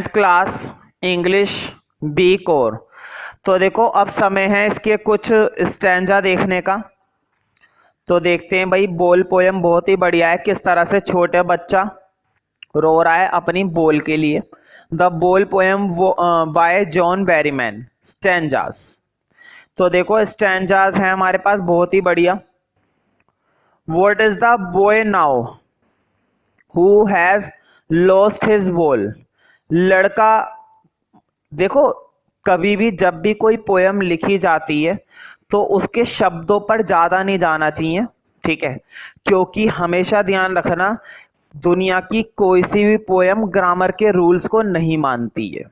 Class English B core. तो देखो अब समय है इसके कुछ स्टैंजा देखने का। तो देखते हैं भाई, बोल पोयम बहुत ही बढ़िया है। किस तरह से छोटे बच्चा रो रहा है अपनी बोल के लिए। द बोल poem bye John Berryman. Stanzas. तो देखो स्टैंजास हैं हमारे पास बहुत ही बढ़िया। What is the boy now who has lost his बोल। लड़का, देखो कभी भी जब भी कोई पोयम लिखी जाती है तो उसके शब्दों पर ज्यादा नहीं जाना चाहिए, ठीक है। क्योंकि हमेशा ध्यान रखना, दुनिया की कोई सी भी पोयम ग्रामर के रूल्स को नहीं मानती है।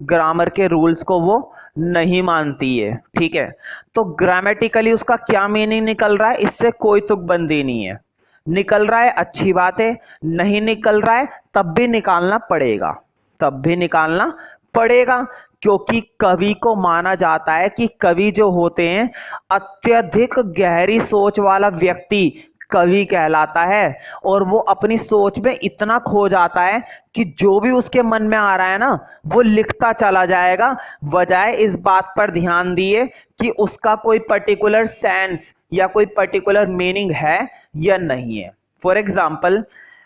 ग्रामर के रूल्स को वो नहीं मानती है, ठीक है। तो ग्रामेटिकली उसका क्या मीनिंग निकल रहा है, इससे कोई तुकबंदी नहीं है। निकल रहा है अच्छी बात है, नहीं निकल रहा है तब भी निकालना पड़ेगा, तब भी निकालना पड़ेगा। क्योंकि कवि को माना जाता है कि कवि जो होते हैं, अत्यधिक गहरी सोच वाला व्यक्ति कवि कहलाता है। और वो अपनी सोच में इतना खो जाता है कि जो भी उसके मन में आ रहा है ना, वो लिखता चला जाएगा, बजाय इस बात पर ध्यान दिए कि उसका कोई पर्टिकुलर सेंस या कोई पर्टिकुलर मीनिंग है या नहीं है। फॉर एग्जाम्पल,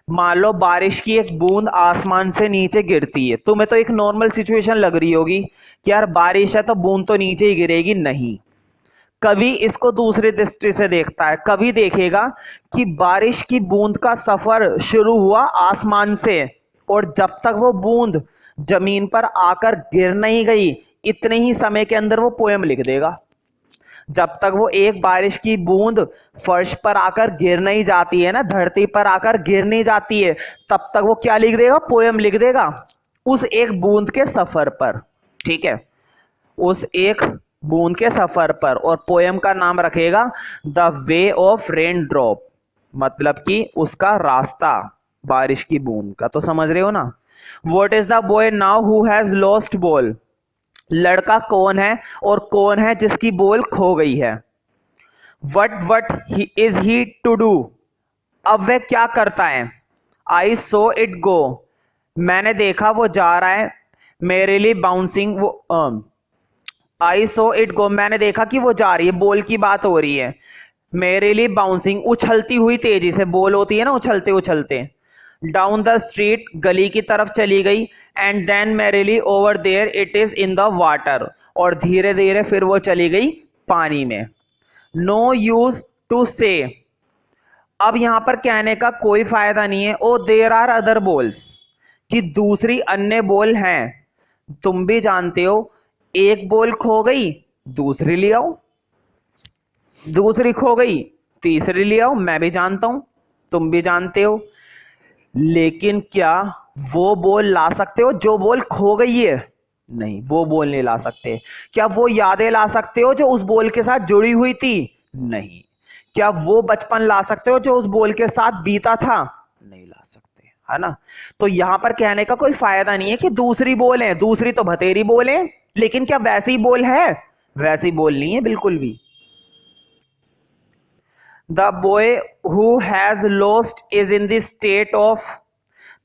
मान लो बारिश की एक बूंद आसमान से नीचे गिरती है। तुम्हें तो एक नॉर्मल सिचुएशन लग रही होगी कि यार बारिश है तो बूंद तो नीचे ही गिरेगी। नहीं, कवि इसको दूसरी दृष्टि से देखता है। कवि देखेगा कि बारिश की बूंद का सफर शुरू हुआ आसमान से, और जब तक वो बूंद जमीन पर आकर गिर नहीं गई, इतने ही समय के अंदर वो पोयम लिख देगा। जब तक वो एक बारिश की बूंद फर्श पर आकर गिर नहीं जाती है ना, धरती पर आकर गिर नहीं जाती है, तब तक वो क्या लिख देगा, पोयम लिख देगा उस एक बूंद के सफर पर, ठीक है। उस एक बूंद के सफर पर, और पोयम का नाम रखेगा the way of rain drop, मतलब कि उसका रास्ता बारिश की बूंद का। तो समझ रहे हो ना। What is the boy now who has lost ball. लड़का कौन है और कौन है जिसकी बॉल खो गई है। What is he to do. अब वह क्या करता है। I saw it go. मैंने देखा वो जा रहा है। मेरे लिए बाउंसिंग, वो आई सो इट गो, मैंने देखा कि वो जा रही है, बॉल की बात हो रही है। मेरे लिए बाउंसिंग, उछलती हुई तेजी से, बॉल होती है ना उछलते उछलते। डाउन द स्ट्रीट, गली की तरफ चली गई। And then merrily over there it is in the water, और धीरे धीरे फिर वो चली गई पानी में। नो यूज टू से। अब यहां पर कहने का कोई फायदा नहीं है oh there are other balls, कि दूसरी अन्य बॉल हैं। तुम भी जानते हो, एक बॉल खो गई दूसरी ले आओ, दूसरी खो गई तीसरी ले आओ। मैं भी जानता हूं, तुम भी जानते हो। लेकिन क्या वो बॉल ला सकते हो जो बॉल खो गई है। नहीं, वो बॉल नहीं ला सकते। क्या वो यादें ला सकते हो जो उस बॉल के साथ जुड़ी हुई थी। नहीं। क्या वो बचपन ला सकते हो जो उस बॉल के साथ बीता था। नहीं ला सकते, है ना। तो यहां पर कहने का कोई फायदा नहीं है कि दूसरी बॉल है, दूसरी तो बतेरी बॉल है, लेकिन क्या वैसी बॉल है, वैसी बॉल नहीं है बिल्कुल भी। The boy who has lost is in the state of.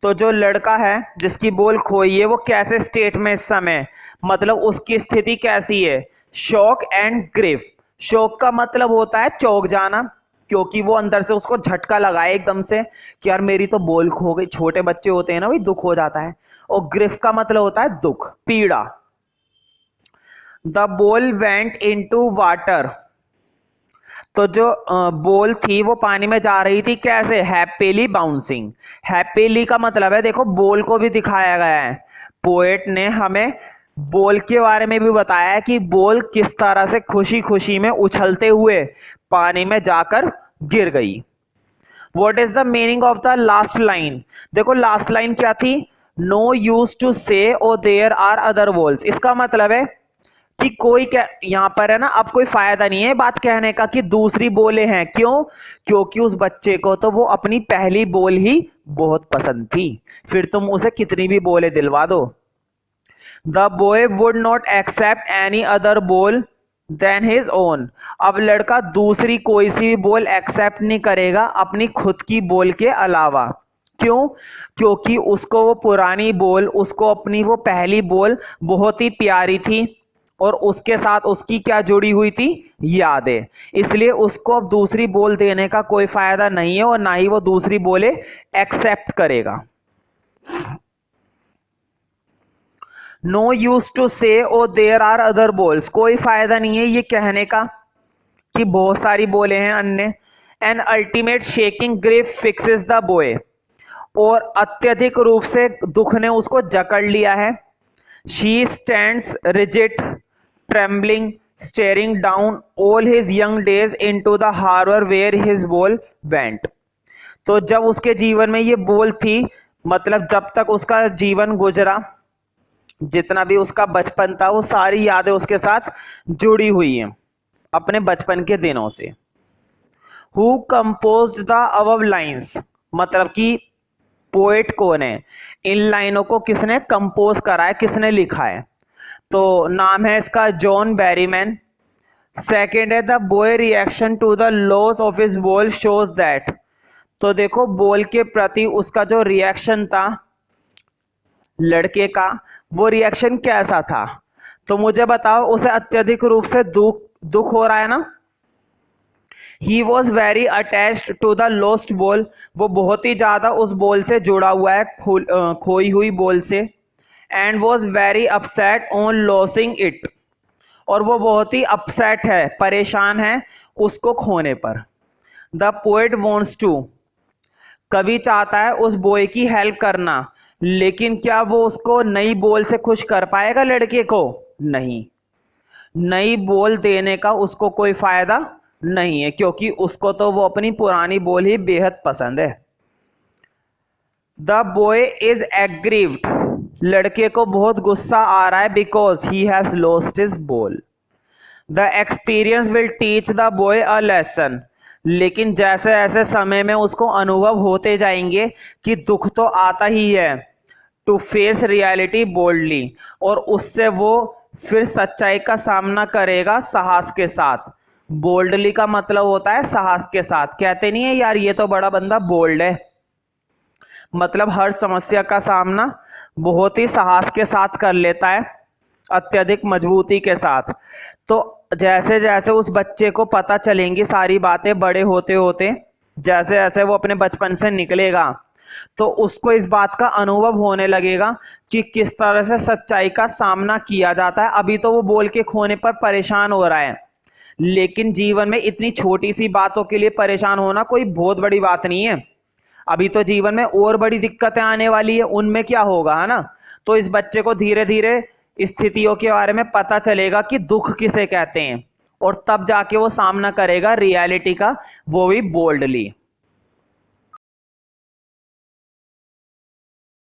तो जो लड़का है जिसकी बॉल खोई है वो कैसे स्टेट में इस समय, मतलब उसकी स्थिति कैसी है। Shock and grief. शॉक का मतलब होता है चौंक जाना, क्योंकि वो अंदर से उसको झटका लगा है एकदम से कि यार मेरी तो बॉल खो गई। छोटे बच्चे होते हैं ना, वही दुख हो जाता है। और ग्रीफ का मतलब होता है दुख, पीड़ा। The ball went into water. तो जो बॉल थी वो पानी में जा रही थी कैसे, हैप्पीली बाउंसिंग। हैप्पीली का मतलब है, देखो बॉल को भी दिखाया गया है। पोएट ने हमें बॉल के बारे में भी बताया है कि बॉल किस तरह से खुशी खुशी में उछलते हुए पानी में जाकर गिर गई। What is the meaning of the last line. देखो लास्ट लाइन क्या थी, नो यूज टू से oh there are other balls. इसका मतलब है कि कोई क्या यहां पर है ना, अब कोई फायदा नहीं है बात कहने का कि दूसरी बोले हैं। क्यों, क्योंकि उस बच्चे को तो वो अपनी पहली बोल ही बहुत पसंद थी, फिर तुम उसे कितनी भी बोले दिलवा दो। The boy would not accept any other ball than his own. अब लड़का दूसरी कोई सी भी बोल एक्सेप्ट नहीं करेगा अपनी खुद की बोल के अलावा। क्यों? क्योंकि उसको वो पुरानी बोल, उसको अपनी वो पहली बोल बहुत ही प्यारी थी और उसके साथ उसकी क्या जुड़ी हुई थी? यादें। इसलिए उसको अब दूसरी बोल देने का कोई फायदा नहीं है और ना ही वो दूसरी बोले एक्सेप्ट करेगा। नो यूज टू से oh there are other balls, कोई फायदा नहीं है ये कहने का कि बहुत सारी बोले हैं अन्य। An ultimate shaking grief fixes the boy, और अत्यधिक रूप से दुख ने उसको जकड़ लिया है। She stands rigid trembling staring down all his young days into the harbour where his ball went. तो जब उसके जीवन में ये बोल थी, मतलब जब तक उसका जीवन गुजरा, जितना भी उसका बचपन था, वो सारी यादें उसके साथ जुड़ी हुई हैं अपने बचपन के दिनों से। Who composed the above lines, मतलब कि पोएट कौन है, इन लाइनों को किसने कंपोज करा है, किसने लिखा है? तो नाम है इसका जॉन बैरीमैन। सेकेंड है the boy reaction to the loss of his ball shows that, तो देखो बॉल के प्रति उसका जो रिएक्शन था लड़के का, वो रिएक्शन कैसा था? तो मुझे बताओ, उसे अत्यधिक रूप से दुख हो रहा है ना। He was very attached to the lost ball, वो बहुत ही ज्यादा उस बॉल से जुड़ा हुआ है, खोई हुई बॉल से। And was very upset on losing it, और वो बहुत ही अपसेट है, परेशान है उसको खोने पर। द पोएट वॉन्ट्स टू, कवि चाहता है उस बॉय की हेल्प करना, लेकिन क्या वो उसको नई बॉल से खुश कर पाएगा लड़के को? नहीं, नई बॉल देने का उसको कोई फायदा नहीं है, क्योंकि उसको तो वो अपनी पुरानी बॉल ही बेहद पसंद है। द बॉय इज एग्रीव्ड, लड़के को बहुत गुस्सा आ रहा है, because he has lost his ball. The experience will teach the boy a lesson, लेकिन जैसे जैसे समय में उसको अनुभव होते जाएंगे कि दुख तो आता ही है, टू फेस रियलिटी बोल्डली, और उससे वो फिर सच्चाई का सामना करेगा साहस के साथ। बोल्डली का मतलब होता है साहस के साथ। कहते नहीं है यार ये तो बड़ा बंदा बोल्ड है, मतलब हर समस्या का सामना बहुत ही साहस के साथ कर लेता है, अत्यधिक मजबूती के साथ। तो जैसे जैसे उस बच्चे को पता चलेंगी सारी बातें बड़े होते होते, जैसे जैसे वो अपने बचपन से निकलेगा, तो उसको इस बात का अनुभव होने लगेगा कि किस तरह से सच्चाई का सामना किया जाता है। अभी तो वो बोल के खोने पर परेशान हो रहा है, लेकिन जीवन में इतनी छोटी सी बातों के लिए परेशान होना कोई बहुत बड़ी बात नहीं है। अभी तो जीवन में और बड़ी दिक्कतें आने वाली है, उनमें क्या होगा, है ना। तो इस बच्चे को धीरे धीरे स्थितियों के बारे में पता चलेगा कि दुख किसे कहते हैं, और तब जाके वो सामना करेगा रियलिटी का, वो भी बोल्डली।